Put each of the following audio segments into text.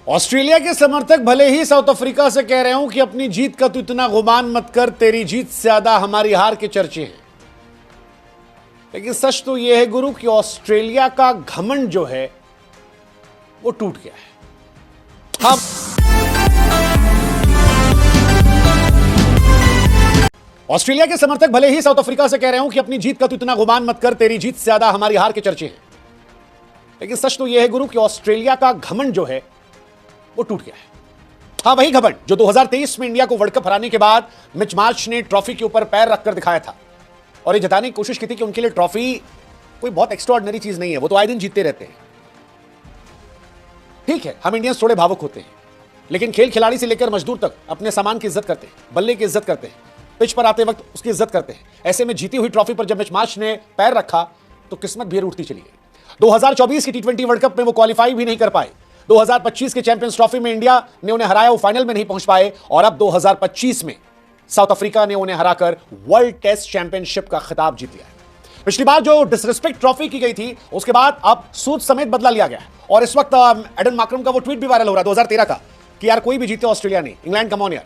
Australia के समर्थक भले ही साउथ अफ्रीका से कह रहे हो कि अपनी जीत का तू इतना गुमान मत कर, तेरी जीत से ज्यादा हमारी हार के चर्चे हैं, लेकिन सच तो यह है गुरु कि ऑस्ट्रेलिया का घमंड जो है वो टूट गया है। हम ऑस्ट्रेलिया के समर्थक भले ही साउथ अफ्रीका से कह रहे हो कि अपनी जीत का तू इतना गुमान मत कर, तेरी जीत से ज्यादा हमारी हार के चर्चे हैं, लेकिन सच तो यह है गुरु कि ऑस्ट्रेलिया का घमंड जो है वो टूट गया है। हाँ, वही घमंड जो 2023 में इंडिया को वर्ल्ड कप हराने के बाद मिच मार्श ने ट्रॉफी के ऊपर पैर रखकर दिखाया था और ये जताने की कोशिश की थी कि उनके लिए ट्रॉफी कोई बहुत एक्स्ट्राऑर्डिनरी चीज नहीं है, वो तो आए दिन जीतते रहते हैं। ठीक है, हम इंडियंस थोड़े भावुक होते हैं, लेकिन खेल खिलाड़ी से लेकर मजदूर तक अपने सामान की इज्जत करते हैं, बल्ले की इज्जत करते हैं, पिच पर आते वक्त उसकी इज्जत करते हैं। ऐसे में जीती हुई ट्रॉफी पर जब मिच मार्श ने पैर रखा तो किस्मत भी उठती चली गई। 2024 की T20 वर्ल्ड कप में वो क्वालिफाई भी नहीं कर पाए। 2025 के चैंपियंस ट्रॉफी में इंडिया ने उन्हें हराया, वो फाइनल में नहीं पहुंच पाए, और अब 2025 में साउथ अफ्रीका ने उन्हें हराकर वर्ल्ड टेस्ट चैंपियनशिप का खिताब जीत लिया है। पिछली बार जो डिसरिस्पेक्ट ट्रॉफी की गई थी, उसके बाद अब सूद समेत बदला लिया गया है, और इस वक्त एडन मार्करम का वो ट्वीट भी वायरल हो रहा है 2013 का कि यार कोई भी जीते ऑस्ट्रेलिया नहीं, इंग्लैंड कम ऑन यार,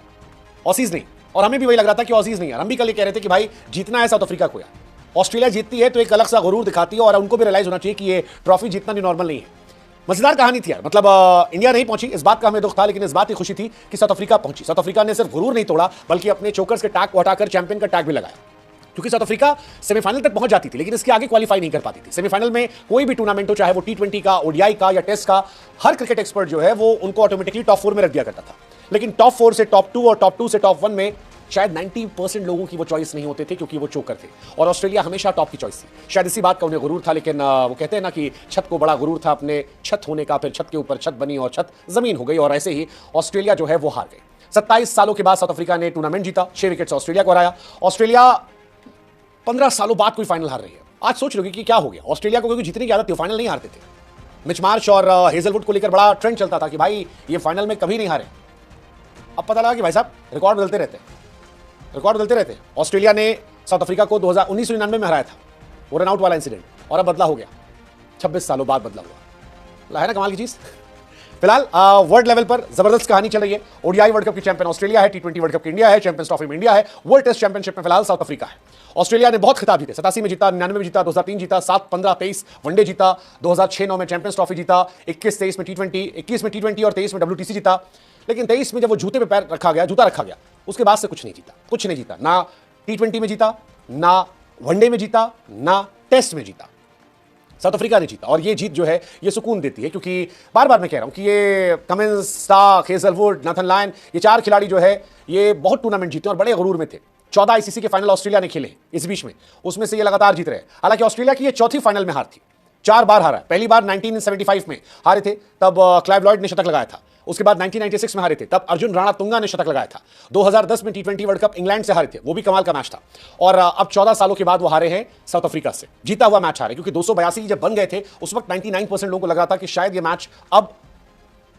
ऑसीज नहीं। और हमें भी वही लग रहा था कि ऑसीज नहीं यार, हम भी कल ये कह रहे थे कि भाई जीतना है साउथ अफ्रीका को यार। ऑस्ट्रेलिया जीतती है तो एक अलग सा गुरूर दिखाती है, और उनको भी रियलाइज होना चाहिए कि ये ट्रॉफी जीतना भी नॉर्मल नहीं है। मजेदार कहानी थी यार, मतलब इंडिया नहीं पहुंची, इस बात का हमें दुख था, लेकिन इस बात की खुशी थी कि साउथ अफ्रीका पहुंची। साउथ अफ्रीका ने सिर्फ गुरूर नहीं तोड़ा, बल्कि अपने चोकर्स के टैग को हटाकर चैंपियन का टैग भी लगाया, क्योंकि साउथ अफ्रीका सेमीफाइनल तक पहुंच जाती थी, लेकिन इसके आगे क्वालिफाई नहीं कर पाती थी। सेमीफाइनल में कोई भी टूर्नामेंट हो, चाहे वो T20 का, ODI का या टेस्ट का, हर क्रिकेट एक्सपर्ट जो है वो उनको ऑटोमेटिकली टॉप 4 में रख दिया करता था। लेकिन टॉप 4 से टॉप 2 और टॉप 2 से टॉप 1 में शायद 90% लोगों की वो चॉइस नहीं होते थे, क्योंकि वो चोकर थे, और ऑस्ट्रेलिया हमेशा टॉप की चॉइस थी। शायद इसी बात का उन्हें गुरूर था, लेकिन वो कहते हैं ना कि छत को बड़ा गुरूर था अपने छत होने का, फिर छत के ऊपर छत बनी और छत जमीन हो गई, और ऐसे ही ऑस्ट्रेलिया जो है वो हार गई। 27 सालों के बाद साउथ अफ्रीका ने टूर्नामेंट जीता, 6 विकेट से ऑस्ट्रेलिया को हराया। ऑस्ट्रेलिया 15 सालों बाद कोई फाइनल हार रही है। आज सोच लोगे कि क्या हो गया ऑस्ट्रेलिया को, क्योंकि जीतने की आदत थी, फाइनल नहीं हारते थे। मिच मार्श और हेजलवुड को लेकर बड़ा ट्रेंड चलता था कि भाई ये फाइनल में कभी नहीं हारे। अब पता लगा कि भाई साहब रिकॉर्ड बदलते रहते हैं, रिकॉर्ड बदलते रहते हैं। ऑस्ट्रेलिया ने साउथ अफ्रीका को 1999 में हराया था, वो रन आउट वाला इंसिडेंट, और अब बदला हो गया, 26 सालों बाद बदला हुआ। है ना कमाल की चीज। फिलहाल वर्ल्ड लेवल पर जबरदस्त कहानी चल रही है। ODI वर्ल्ड कप की चैंपियन ऑस्ट्रेलिया है, T20 वर्ल्ड कप की इंडिया है, चैंपियंस ट्रॉफी में इंडिया है, वर्ल्ड टेस्ट चैंपियनशिप में फिलहाल साउथ अफ्रीका है। ऑस्ट्रेलिया ने बहुत खिताब जीते, 87 में जीता, 99 में जीता, 2003 जीता, 7, 15, 23 वनडे जीता, 2006-9 में चैंपियंस ट्रॉफी जीता, 21-23 में T20, 21 में T20 और 23 में WTC जीता। लेकिन 23 में जब वो जूते पे पैर रखा गया, जूता रखा गया, उसके बाद से कुछ नहीं जीता, कुछ नहीं जीता। ना T20 में जीता, ना वनडे में जीता, ना टेस्ट में जीता। साउथ अफ्रीका ने जीता, और ये जीत जो है ये सुकून देती है, क्योंकि बार बार मैं कह रहा हूं कि ये Cummins, Starc, Hazlewood, Nathan Lyon, ये 4 खिलाड़ी जो है ये बहुत टूर्नामेंट जीते और बड़े गुरूर में थे। 14 ICC के फाइनल ऑस्ट्रेलिया ने खेले इस बीच में, उसमें से ये लगातार जीत रहे। हालांकि ऑस्ट्रेलिया की ये चौथी फाइनल में हार थी, 4 बार हारा। पहली बार 1975 में हारे थे, तब क्लाइव लॉयड ने शतक लगाया था। उसके बाद 1996 में हारे थे, तब अर्जुन राणा तुंगा ने शतक लगाया था। 2010 में T20 वर्ल्ड कप इंग्लैंड से हारे थे, वो भी कमाल का मैच था। और अब 14 सालों के बाद वो हारे हैं साउथ अफ्रीका से, जीता हुआ मैच हारे, क्योंकि 282 जब बन गए थे उस वक्त 99% लोगों को लग रहा था कि शायद ये मैच अब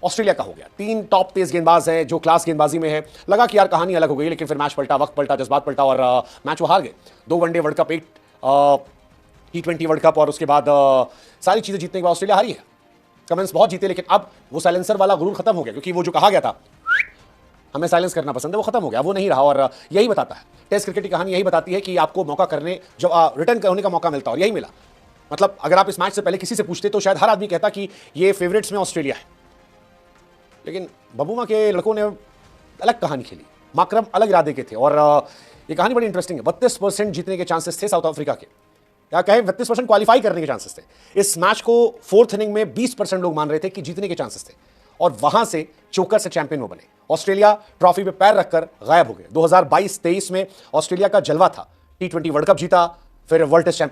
ऑस्ट्रेलिया का हो गया। 3 टॉप तेज गेंदबाज हैं जो क्लास गेंदबाजी में है, लगा कि यार कहानी अलग हो गई, लेकिन फिर मैच पलटा, वक्त पलटा, जज्बात पलटा, और मैच वो हार गए। 2 one day world cup, 1 T20 world cup, और उसके बाद सारी चीजें जीतने के बाद ऑस्ट्रेलिया हारी है। कमेंट्स बहुत जीते, लेकिन अब वो साइलेंसर वाला गुरूर खत्म हो गया, क्योंकि वो जो कहा गया था हमें साइलेंस करना पसंद है, वो खत्म हो गया, वो नहीं रहा। और यही बताता है टेस्ट क्रिकेट की कहानी, यही बताती है कि आपको मौका करने, जो रिटर्न होने का मौका मिलता है, और यही मिला। मतलब अगर आप इस मैच से पहले किसी से पूछते तो शायद हर आदमी कहता कि ये फेवरेट्स में ऑस्ट्रेलिया है, लेकिन बबूमा के लड़कों ने अलग कहानी खेली, मार्करम अलग इरादे के थे, और ये कहानी बड़ी इंटरेस्टिंग है। 32% जीतने के चांसेस थे साउथ अफ्रीका के, या कहें 32% क्वालिफाई करने के चांसेस थे। इस मैच को 4th इनिंग में 20% लोग मान रहे थे कि जीतने के चांसेस थे, और वहां से चोकर से चैंपियन वो बने। ऑस्ट्रेलिया ट्रॉफी पे पैर रखकर गायब हो गए। 2022-23 में ऑस्ट्रेलिया का जलवा था, T20 वर्ल्ड कप जीता, फिर वर्ल्ड टेस्ट चैंपियन